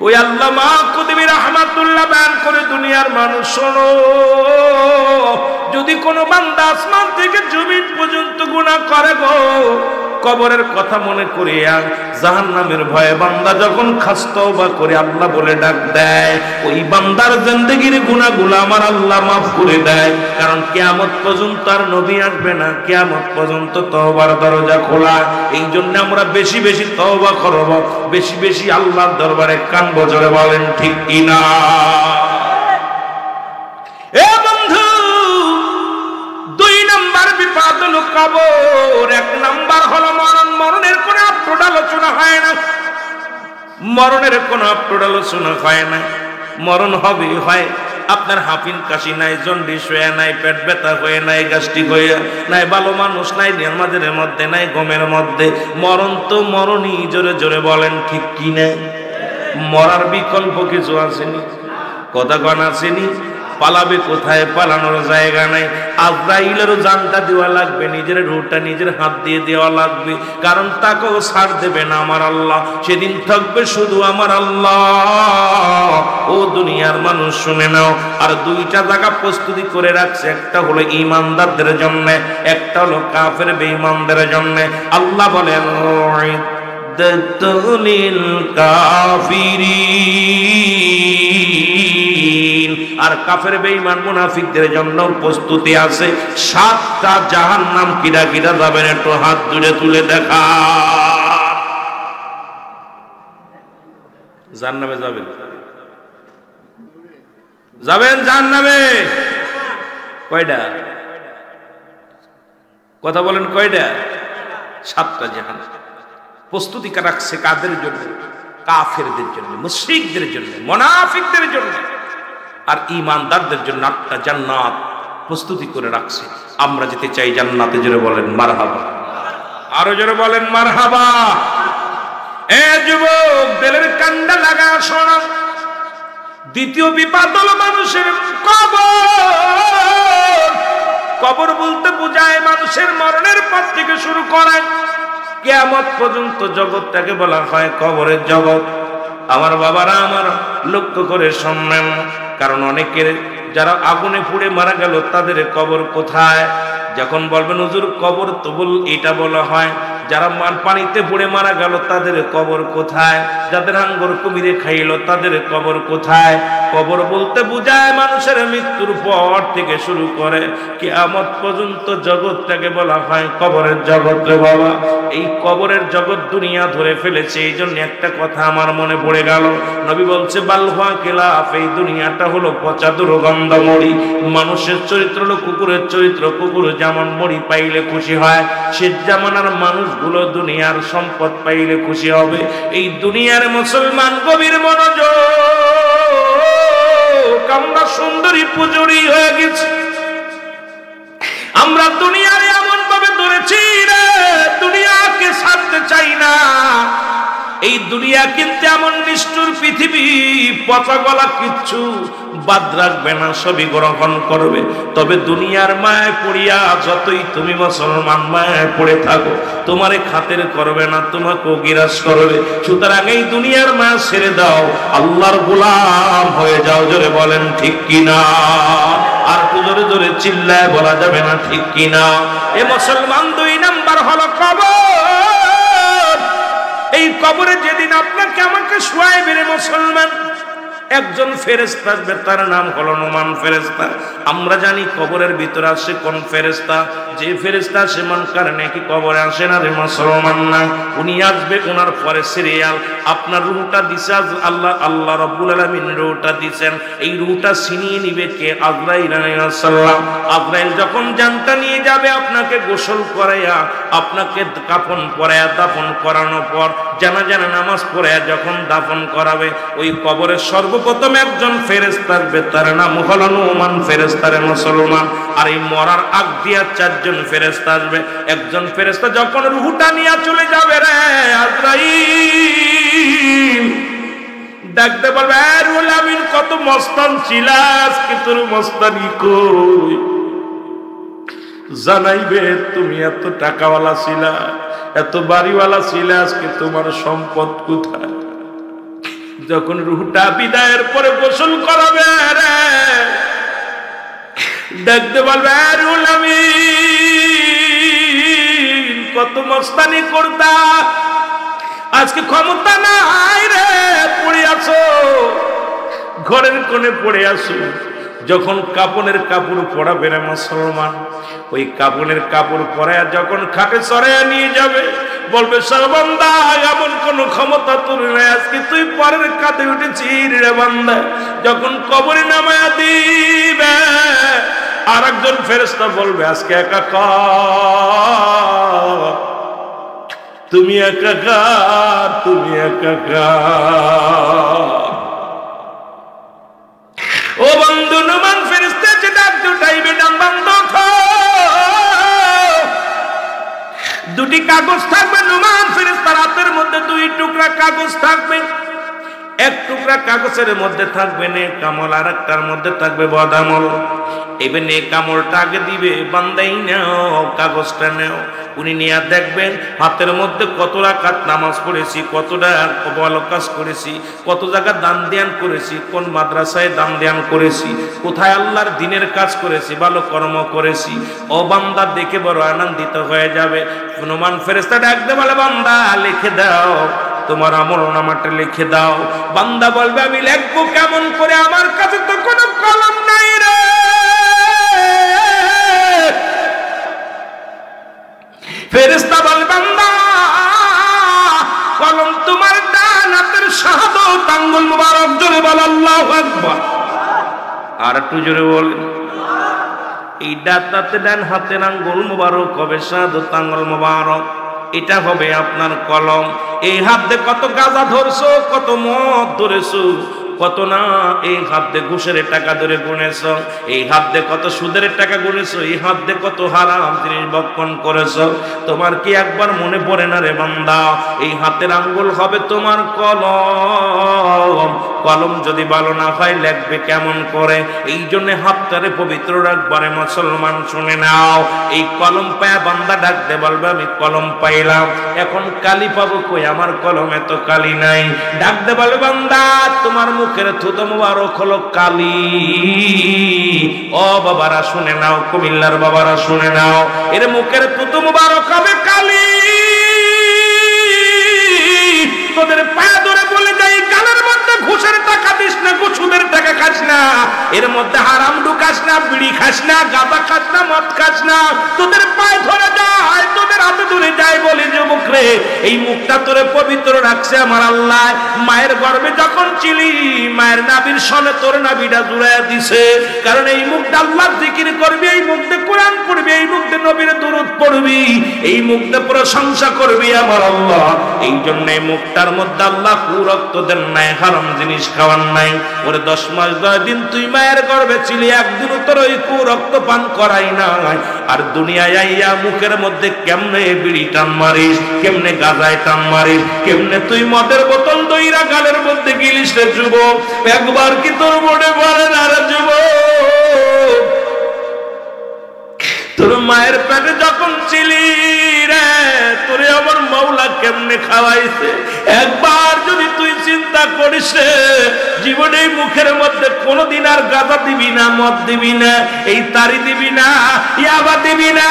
ওই আল্লামা কুতুবী রাহমাতুল্লাহ বয়ান করে, দুনিয়ার মানুষ শোনো, যদি কোনো বান্দা আসমান থেকে জমিন পর্যন্ত গুনাহ করে গো, কবরের কথা মনে করে আর জাহান্নামের ভয়ে বান্দা যখন খাস তওবা করে আল্লাহ বলে ডাক দেয়, ওই বান্দার জিন্দেগির গুনাহগুলো আমার আল্লাহ মাফ করে দেয়। কারণ কিয়ামত পর্যন্ত আর নবী আসবে না, কিয়ামত পর্যন্ত তওবার দরজা খোলা। এই জন্য আমরা বেশি বেশি তওবা করব, বেশি বেশি আল্লাহর দরবারে কানব। জোরে বলেন ঠিক কিনা? এ বন্ধু, দুই নাম্বার বিপদ হলো কবর, এক নাম্বার হলো মরণ। মরণের কোনো আপলোড আলোচনা হয় না, মরণের কোনো আপলোড আলোচনা হয় না। মরণ হবে হয় আপনার হাফিন কাশি নাই, জন্ডিস হয়ে নাই, পেট ব্যথা হয়ে নাই, গ্যাস্ট্রিক হয়ে নাই, ভালো মানুষ নাই আমাদের মধ্যে নাই, গমের মধ্যে। মরণ তো মরণই। জোরে জোরে বলেন ঠিক কিনা? মরার বিকল্প কিছু আসেনি, কথা কন আসেনি। পালাবে কোথায়? পালানোর জায়গা নাই। আজরাইলেরও জানটা দেওয়া লাগবে, নিজের রূহটা নিজের হাত দিয়ে দেওয়া লাগবে। কারণ তাকেও ছাড় দেবে না আমার আল্লাহ, সেদিন থাকবে শুধু আমার আল্লাহ। ও দুনিয়ার মানুষ শুনে নাও, আর দুইটা জায়গা প্রস্তুতি করে রাখছে, একটা হলো ঈমানদারদের জন্য, একটা হলো কাফের বেঈমানদের জন্য। আল্লাহ বলেন লিল কাফিরিন, আর কাফের বেঈমান মুনাফিকদের জন্য প্রস্তুতি আছে। 7টা জাহান্নাম কিরা কিরা যাবেন, একটু হাত তুলে তুলে দেখা। জাহান্নামে যাবেন, যাবেন জাহান্নামে। কয়টা? কথা বলেন কয়টা? 7টা জাহান্নাম। প্রস্তুতি রাখছে কাদের জন্য? কাফেরদের জন্য, মুশরিকদের জন্য, মুনাফিকদের জন্য। আর ঈমানদারদের জন্য 8টা জান্নাত প্রস্তুতি করে রাখছে। আমরা যেতে চাই জান্নাতে। জোরে বলেন মারহাবা, আরো জোরে বলেন মারহাবা। এ যুবক, দিলের কান্ডা লাগা শোনো, দ্বিতীয় বিপদ হলো মানুষের কবর। কবর বলতে বোঝায় মানুষের মরণের পর থেকে শুরু করে কিয়ামত পর্যন্ত জগৎটাকে বলা হয় কবরের জগৎ। আমার বাবারা, আমার লক্ষ্য করে শুনবেন, কারণ অনেকের যারা আগুনে পুড়ে মারা গেল তাদের কবর কোথায়? যখন বলবেন হুজুর কবর তো এটা বলা হয়, যারা পানিতে পুড়ে মারা গেল তাদের কবর কোথায়? যাদের হাঙ্গর কুমিরে খাইলো তাদের কবর কোথায়? কবর বলতে বোঝায় মানুষের মৃত্যুর পর থেকে শুরু করে কিয়ামত পর্যন্ত জগৎটাকে বলা হয় কবরের জগৎ। রে বাবা, এই কবরের জগৎ দুনিয়া ধরে ফেলেছে। এই জন্য একটা কথা আমার মনে পড়ে গেল, নবী বলছে বালহুয়া কিলাফ, এই দুনিয়াটা হলো পচা দুর্গন্ধ মরি। মানুষের চরিত্র হলো কুকুরের চরিত্র, কুকুর যেমন মরি পাইলে খুশি হয়, সে জামানার মানুষগুলো দুনিয়ার সম্পদ পাইলে খুশি হবে। এই দুনিয়ার মুসলমান গভীর মনোযোগ, আমরা সুন্দরী পুজুরি হয়ে গেছি। আমরা দুনিয়ারে এমন ভাবে ধরেছি রে, দুনিয়াকে ছাড়তে চাই না। এই দুনিয়া কিন্তু এমন নিষ্ঠুর পৃথিবী, পচা গলা কিচ্ছু বাদ রাখবে না, সবই গ্রহণ করবে। তবে দুনিয়ার মায়ায় পড়িয়া যতই তুমি মুসলমান মায়ায় পড়ে থাকো, তোমারে খাতির করবে না, তোমাকেও গিরাস করবে। সুতরাং এই দুনিয়ার মায়া ছেড়ে দাও, আল্লাহর গোলাম হয়ে যাও। জোরে বলেন ঠিক কিনা? আর জোরে জোরে চিল্লায় বলা যাবে না ঠিক কিনা? এ মুসলমান, 2 নাম্বার হলো কবর। এই কবরে যেদিন আপনাকে আমাকে শোয়াইবে রে মুসলমান, একজন ফেরেশতা আসবে, তার নাম হলো নুমান ফেরেশতা। আমরা জানি কবরের ভিতরে আসে কোন ফেরেশতা? যে ফেরেশতা সে মুনকার নেকি কবরে আসে না রে মুসলমান না। উনি আসবে, ওনার পরে সিরিয়াল। আপনার রূহটা দিছে আল্লাহ রাব্বুল আলামিন রূহটা দিবেন। এই রূহটা ছিনিয়ে নিবে কে? আজরাইল আলাইহিস সালাম। আজরাইল যখন জানটা নিয়ে যাবে, আপনাকে গোসল করাইয়া, আপনাকে কাফন পরাইয়া, দাফন করানোর পর জানাজা নামাজ পড়াইয়া যখন দাফন করাবে, ওই কবরের সর্বপ্রথম একজন ফেরেশতা আসবে, তার নাম হলো নুমান ফেরেশতা রে মুসলমান। আর এই মরার আগ দিয়া 4জন ফেরেশতা আসবে। একজন ফেরেশতা যখন রূহটা নিয়ে চলে যাবে রে আজরাইল, ডাকতে বলবে, রুহুল আমিন কত মস্তান ছিলাস, কিন্তু মস্তানি কই? জানাইবে তুমি এত টাকাওয়ালা ছিলা, এত বাড়িওয়ালা ছিলা, আজকে তোমার সম্পদ কোথায়? যখন রুহটা বিদায়ের পরে গোসল করাবে রে, দেখতে বলবে রুহুল আমিন কত মস্তানি করতা, আজকে ক্ষমতা নাই রে, পড়ে আছো ঘরের কোণে পড়ে আছো। যখন কাপনের কাপড় পরাবে রে মুসলমান, ওই কাপনের কাপড় পরায়া যখন খাটে চড়াইয়া নিয়ে যাবে, বলবে সর্বন্দা এমন কোন ক্ষমতা তোর নাই, আজকে তুই পরের কাঁধে উঠেছিস রে বান্দা। যখন কবরে নামায়া দিবে, আর একজন ফেরেশতা বলবে আজকে একাকার, তুমি একাকার, তুমি একাকার। ও বন্ধু, নুমান ফেরেশতা যে ডাক উঠাইবে, ডাক বন্ধ দুটি কাগজ থাকবে। নুমান ফেরেশতার হাতের মধ্যে দুই টুকরা কাগজ থাকবে। এক টুকরা কাগজের মধ্যে থাকবে নেক আমল, আর একটার মধ্যে থাকবে বদ আমল। এবার নেক আমলটা আগে দিবে, বান্দাই নাও কাগজটা নাও। উনি নিয়ে দেখবেন হাতের মধ্যে কত রাকাত নামাজ পড়েছি, কতটা ভালো কাজ করেছি, কত জায়গা দান ধ্যান করেছি, কোন মাদ্রাসায় দান ধ্যান করেছি, কোথায় আল্লাহর দ্বীনের কাজ করেছি, ভালো কর্ম করেছি। ও বান্দা দেখে বড় আনন্দিত হয়ে যাবে। নুমান ফেরেশতা ডাকতে বলে বান্দা লিখে দাও, তোমার আমলনামাটা লিখে দাও। বান্দা বলবে আমি লিখবো কেমন করে, আমার কাছে তো কোনো কলম নাই রে। ফেরেশতা বলে বান্দা কলম তোমার ডান হাতের শাহাদাত আঙ্গুল মুবারক, জোরে বল আল্লাহু আকবার। আর একটু জোরে বলেন। এই ডান হাতের আঙ্গুল মুবারক হবে শাহাদাত আঙ্গুল মুবারক, এটা হবে আপনার কলম। এই হাত দিয়ে কত গাঁজা ধরছো, কত মদ ধরেছো, কত না এই হাত দিয়ে ঘুষের টাকা ধরে গুনেছ, এই হাত দিয়ে কত সুদের টাকা গুনেছ, এই হাত দিয়ে কত হারাম জিনিস ভক্ষণ করেছ। তোমার কি একবার মনে পড়ে না রে বান্দা, এই হাতের আঙ্গুল হবে তোমার কলম। কলম যদি ভালো না হয় লেখবে কেমন করে? এই জন্য হাতটারে পবিত্র রাখবারে মুসলমান শুনে নাও। এই কলম পায়া বান্দা ডাকতে বলবে আমি কলম পাইলাম, এখন কালি পাবো কই, আমার কলমে তো কালি নাই। ডাকতে বলবে বান্দা তোমার মুখের থুতো মুবারক হলো কালি। ও বাবারা শুনে নাও, কুমিল্লার বাবারা শুনে নাও, এর মুখের থুতো মুবারক হবে কালি। তোদের পায়ে ধরে বলে যাই কানের মধ্যে ঘুষের টাকা দিস না, সুদের টাকা খাস না, এর মধ্যে হারাম ঢুকাস না, বিড়ি খাস না, গাঁজা খাস না, মদ খাস না। তোদের পায়ে ধরে যায়, তোদের হাতে ধরে যায়, বলি যুবক রে এই মুখটা তোরে পবিত্র রাখছে আমার আল্লাহ। মায়ের গর্ভে যখন ছিলি, মায়ের নাভির সনে তোর নাভিটা জুড়াইয়া দিছে, কারণ এই মুখটা আল্লাহর জিকির করবি, এই মুখে কোরআন পড়বি, এই মুখে নবীর দুরূদ পড়বি, এই মুখে প্রশংসা করবি আমার আল্লাহ। এই জন্য এই মুখটার মধ্যে আল্লাহ কুরক্ত দেন নাই, হারাম জিনিস খাওয়ান নাই। ওরে 10 মাস 10 দিন তুই মায়ের গর্ভে ছিলি, একদিনও তোর ওই কুরক্ত পান করাই নাই। আর দুনিয়ায় আইয়া মুখের মধ্যে কেমনে বিড়ি টান মারিস, কেমনে গাঁজায় টান মারিস, কেমনে তুই মদের বোতল দইরা গালের মধ্যে গিলিস রে যুবক, একবার কি তোর মনে পড়ে না রে যুবক? তোর মায়ের পেটে যখন ছিলি রে, তোরে আমার মাওলা কেমনে খাওয়াইছে, একবার যদি তুই চিন্তা করিস রে। জীবনে মুখের মধ্যে কোনোদিন আর গাঁজা দিবি না, মদ দিবি না, এই তারি দিবি না, ইয়াবা দিবি না,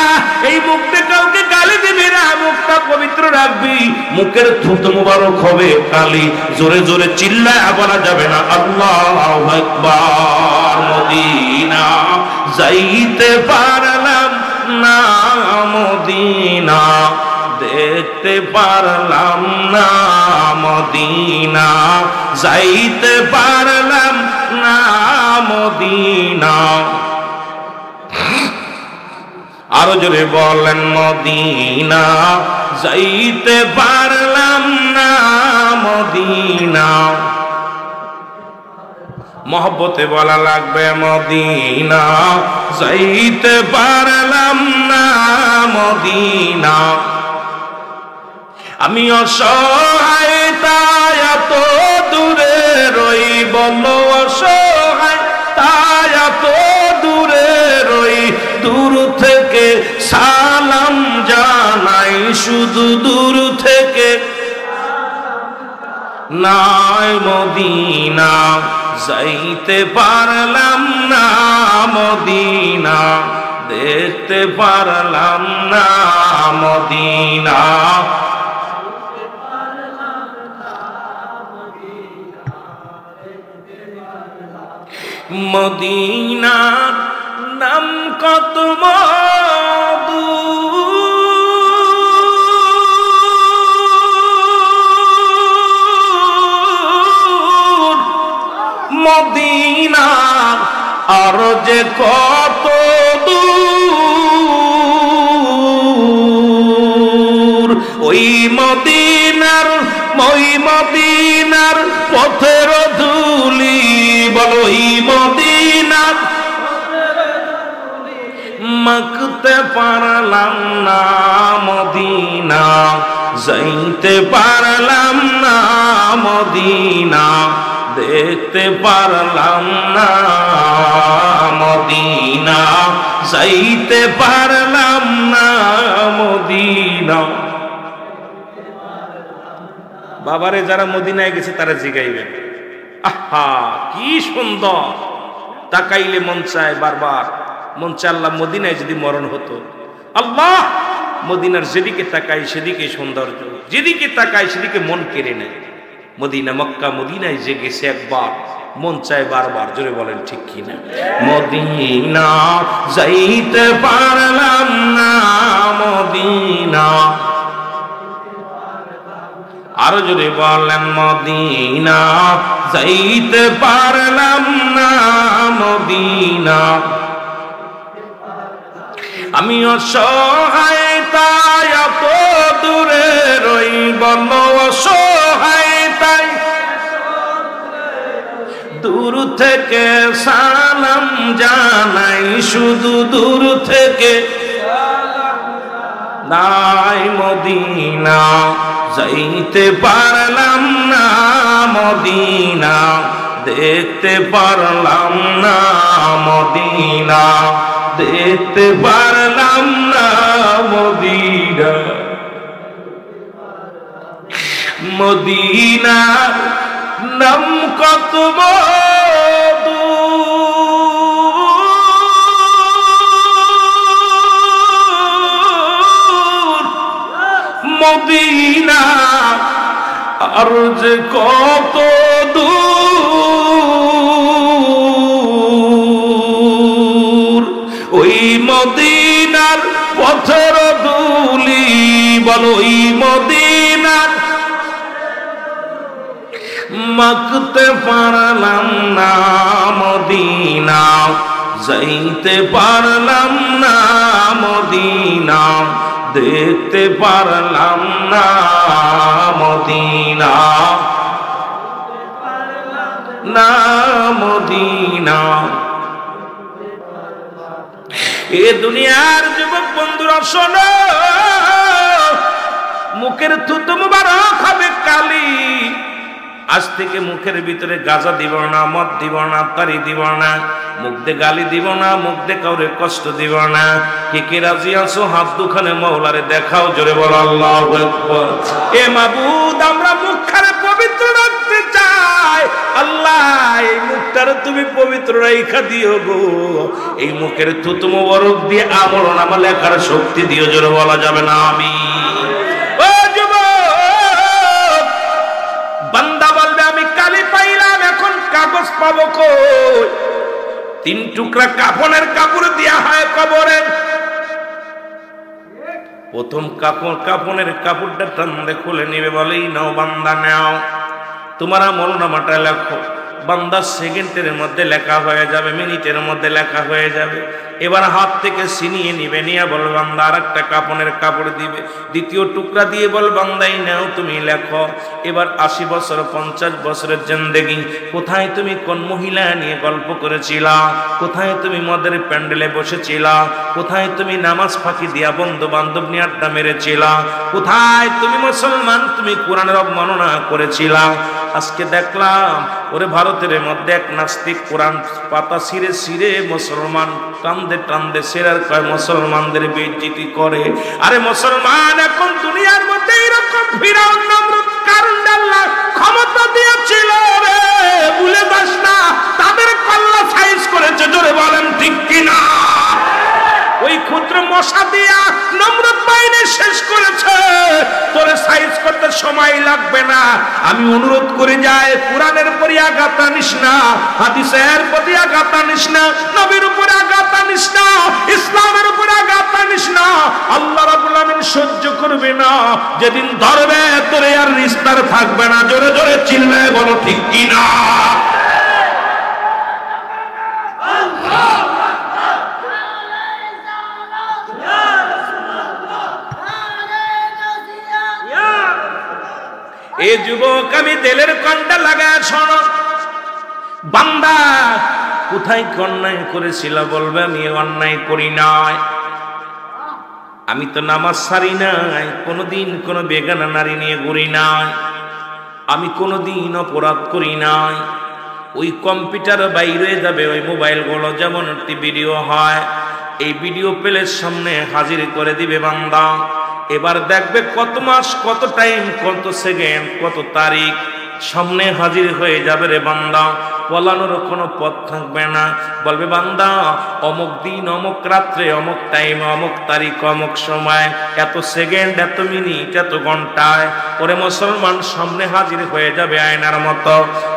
এই মুখটা কাউকে গালি দিবি না, মুখটা পবিত্র রাখবি। মুখের থুতো মুবারক হবে কালি। জোরে জোরে চিল্লায় বলা যাবে না আল্লাহু আকবার। মদিনা যাইতে পারলাম না, মদিনা দেখতে পারলাম না, মদিনা যাইতে পারলাম না, মদিনা। আরো জোরে বলেন মদিনা যাইতে পারলাম না, মদিনা। মহব্বতে বলা লাগবে মদিনা যাইতে পারলাম না, মদিনা। আমি অসহায় তাই এত দূরে রই, বলো অসহায় তাই এত দূরে রই, দূর থেকে সালাম জানাই, শুধু দূর থেকে নাই মদিনা যাইতে পারলাম না মদিনা দেখতে পারলাম না মদিনা মদিনার নাম কত মধু মদিনা আর যে কত দূর ওই মদিনার পথের ধুলি বলো ওই মদিনার মাখতে পারলাম না মদিনা যাইতে পারলাম না মদিনা দেখতে পারলাম না মদিনা যাইতে পারলাম না মদিনা বাবারে যারা মদিনায় গেছে তারা জিগাইবেন আহা কি সুন্দর তাকাইলে মন চায় বারবার মন চায় আল্লাহ মদিনায় যদি মরণ হতো আল্লাহ মদিনার যেদিকে তাকাই সেদিকে সৌন্দর্য যেদিকে তাকাই সেদিকে মন কেড়ে নেয় মদিনা মক্কা মদিনায় যে গেছে একবার মন চায় বারবার জোরে বলেন ঠিক কিনা মদিনা যাইতে পারলাম না মদিনা আরো জোরে বলেন মদিনা যাইতে পারলাম না মদিনা আমি অসহায় তাই এত দূরে রই বল অসহায় তাই দূর থেকে সালাম জানাই শুধু দূর থেকে নাই মদিনা যাইতে পারলাম না মদিনা দেখতে পারলাম না মদিনা দেখতে পারলাম না মদিনা মদিনার নাম কত মধু মদিনা আর যে কত দূর ওই মদিনার পথের ধুলি বলো ওই মদিনার মাখতে পারলাম না মদিনা যাইতে পারলাম না মদিনা দেখতে পারলাম না মদিনা না মদিনা এ দুনিয়ার যুবক বন্ধুরা শোনো মুখের থুতু মুবারক হবে কালি আজ থেকে মুখের ভিতরে গাঁজা দিব না মদ দিব না তারি দিব না মুখ দিয়ে গালি দিব না মুখ দিয়ে কাউরে কষ্ট দিব না কে রাজি আছো হাত দুখানে মওলারে দেখাও জোরে বলো আল্লাহু আকবার এ মাবুদ আমরা মুখখানে পবিত্র রাখতে চাই আল্লাহ এই মুখটারে তুমি পবিত্র রাইখা দিও গো এই মুখের থুতু মুবারক দিয়ে আমল নামা লেখার শক্তি দিও জোরে বলা যাবে না আমিন ও যুবক বান্দা বলবে আমি কালি পাইলাম এখন কাগজ পাবো কই তিন টুকরা কাফনের কাপড় দেয়া হয় কবরে প্রথম কাফনের কাপড়টা টানলে খুলে নিবে বলেই নাও বান্দা নাও তোমার আমল নামাটা লেখো বান্দা সেকেন্ডের মধ্যে লেখা হয়ে যাবে মিনিটের মধ্যে লেখা হয়ে যাবে এবার হাত থেকে ছিনিয়ে নিবে নিয়ে বল বান্দা আর একটা কাফনের কাপড় দিবে দ্বিতীয় টুকরা দিয়ে বল বান্দাই নাও তুমি লেখো এবার 80 বছর 50 বছরের জিন্দেগি কোথায় তুমি কোন মহিলা নিয়ে গল্প করেছিলা কোথায় তুমি মদের প্যান্ডেলে বসেছিলা কোথায় তুমি নামাজ ফাঁকি দিয়া বন্ধু বান্ধব নিয়ে আড্ডা মেরেছিলা কোথায় তুমি মুসলমান তুমি কোরআনের অবমাননা করেছিলা আজকে দেখলাম ওরে ভারতের মধ্যে এক নাস্তিক কোরআন পাতা ছিঁড়ে ছিঁড়ে মুসলমান টান্দে টান্দে সেরার কয় মুসলমানদের বেইজ্জতি করে আরে মুসলমান এখন দুনিয়ার মধ্যে এরকম ফিরাউন নমরুদ কারুন আল্লাহ ক্ষমতা সময় লাগবে না। আমি অনুরোধ করে যাই, কোরআনের প্রতি আঘাত আনিস না, হাদিসের প্রতি আঘাত আনিস না, নবীর উপরে আঘাত আনিস না, ইসলামের উপরে আঘাত আনিস না। আল্লাহ রাব্বুল আমিন সহ্য করবে না। যেদিন ধরবে তোরে আর নিস্তার থাকবে না। জোরে জোরে চিল্লায়ে বলো ঠিক কিনা? এ যুবক, আমি তেলের কন্ডা লাগায় শোনো, বান্দা কোথায় অন্যায় করেছিল বলবে আমি অন্যায় করি নাই, আমি তো নামাজ ছাড়ি নাই, কোনোদিন কোনো বেগানা নারী নিয়ে ঘুরি নাই, আমি কোনোদিন অপরাধ করি নাই। ওই কম্পিউটার বাইরে যাবে, ওই মোবাইলগুলো যেমন একটি ভিডিও হয়, এই ভিডিও প্লের সামনে হাজির করে দিবে বান্দা। এবার দেখবে কত মাস, কত টাইম, কত সেকেন্ড, কত তারিখ সামনে হাজির হয়ে যাবে রে বান্দা। পলানোর কোনো পথ থাকবে না। বলবে বান্দা অমুক দিন, অমুক রাত্রে, অমুক টাইম, অমুক তারিখ, অমুক সময়, এত সেকেন্ড, এত মিনিট, এত ঘন্টায় ওরে মুসলমান সামনে হাজির হয়ে যাবে আয়নার মতো।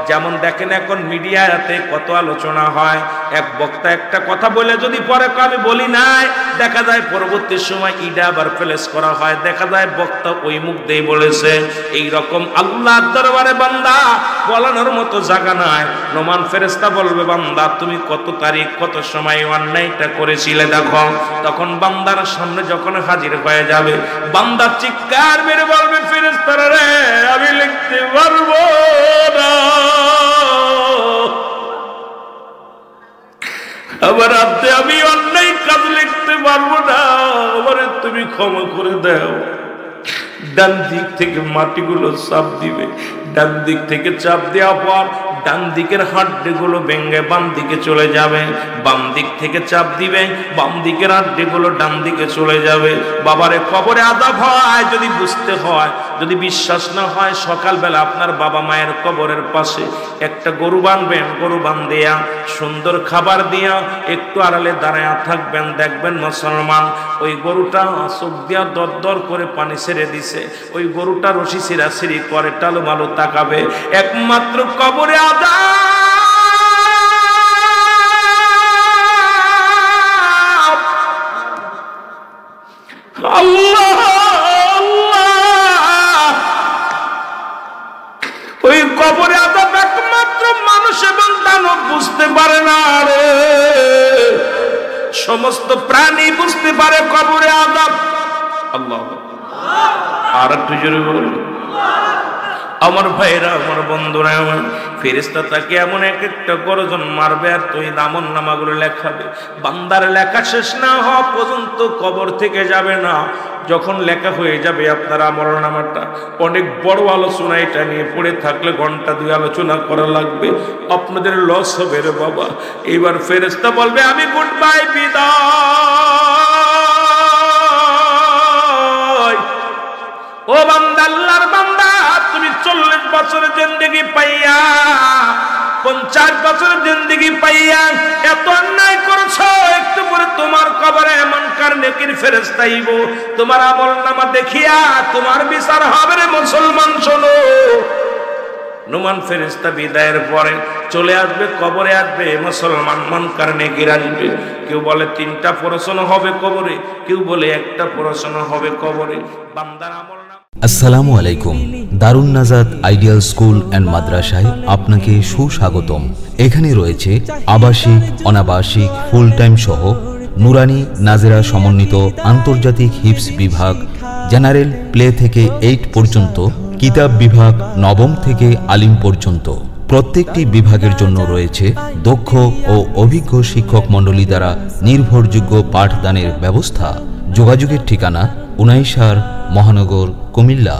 যেমন দেখেন এখন মিডিয়াতে কত আলোচনা হয়, এক বক্তা একটা কথা বলে যদি পরে আমি বলি নাই, দেখা যায় পরবর্তী সময় ইডা আবার প্লেস করা হয়, দেখা যায় বক্তা ওই মুখ দিয়ে বলেছে। এই রকম আল্লাহর দরবারে বান্দা বলানোর মতো জায়গা নাই। নোমান ফেরেশতা বলবে বান্দা তুমি কত তারিখ, কত সময় অন্যায়টা করেছিলে দেখো। তখন বান্দার সামনে যখন হাজির হয়ে যাবে, বান্দা চিৎকার মেরে বলবে ফেরেশতারা রে আমি লিখতে পারবো না, আবার রাতে আমি অন্যায় কাজ লিখতে পারবো না, আমারে তুমি ক্ষমা করে দাও। ডান দিক থেকে মাটিগুলো চাপ দিবে, ডান দিক থেকে চাপ দেওয়ার পর ডান দিকের হাড্ডিগুলো ভেঙে বাম দিকে চলে যাবে, বাম দিক থেকে চাপ দিবে, বাম দিকের হাড্ডিগুলো ডান দিকে চলে যাবে। বাবারে কবরে আযাব হয় যদি বুঝতে হয়, যদি বিশ্বাস না হয় সকালবেলা আপনার বাবা মায়ের কবরের পাশে একটা গরু বাঁধবেন, গরু বাঁধিয়া সুন্দর খাবার দিয়া একটু আড়ালে দাঁড়ায়া থাকবেন, দেখবেন মুসলমান ওই গরুটা চোখ দিয়া দর দর করে পানি ছেড়ে দিছে, ওই গরুটা রশি ছিঁড়াছিঁড়ি করে টালো মালো তাকাবে। একমাত্র কবরে আযাব। আল্লাহ ওই কবরে আযাব একমাত্র মানুষ এবং দানব বুঝতে পারে না রে, সমস্ত প্রাণী বুঝতে পারে কবরে আযাব। আল্লাহ আর একটু জোরে বলুন। আমার ভাইরা, আমার বন্ধুরা, আমার ফেরেশতা তাকে এমন এক একটা গর্জন মারবে আর তুই আমল নামাগুলো লেখাবে। বান্দার লেখা শেষ না হওয়া পর্যন্ত কবর থেকে যাবে না। যখন লেখা হয়ে যাবে আপনার আমল নামাটা, অনেক বড় আলোচনা, এটা নিয়ে পড়ে থাকলে ঘন্টা দুই আলোচনা করা লাগবে, আপনাদের লস হবে রে বাবা। এইবার ফেরেশতা বলবে আমি গুড বাই, বিদায়। ও বান্দা, আল্লাহর বান্দা, তুমি 40 বছরের জিন্দেগি পাইয়া, 50 বছরের জিন্দেগি পাইয়া এত অন্যায় করেছো, একটু পরে তোমার কবরে এমনকার নেকির ফেরেশতা আইব, তোমার আমলনামা দেখিয়া তোমার বিচার হবে রে মুসলমান। শোনো, নুমান ফেরেশতা বিদায়ের পরে চলে আসবে, কবরে আসবে মুসলমান, মনকার নেকির আসবে। কেউ বলে 3টা প্রশ্ন হবে কবরে, কেউ বলে 1টা প্রশ্ন হবে কবরে। বান্দার আমল। আসসালামু আলাইকুম। দারুন নাজাত আইডিয়াল স্কুল অ্যান্ড মাদ্রাসায় আপনাকে সুস্বাগতম। এখানে রয়েছে আবাসিক, অনাবাসিক, ফুল টাইম সহ নুরানি নাজেরা সমন্বিত আন্তর্জাতিক হিপস বিভাগ, জেনারেল প্লে থেকে 8 পর্যন্ত, কিতাব বিভাগ নবম থেকে আলিম পর্যন্ত। প্রত্যেকটি বিভাগের জন্য রয়েছে দক্ষ ও অভিজ্ঞ শিক্ষক মণ্ডলী দ্বারা নির্ভরযোগ্য পাঠদানের ব্যবস্থা। যোগাযোগের ঠিকানা 19 মহানগর, কুমিল্লা।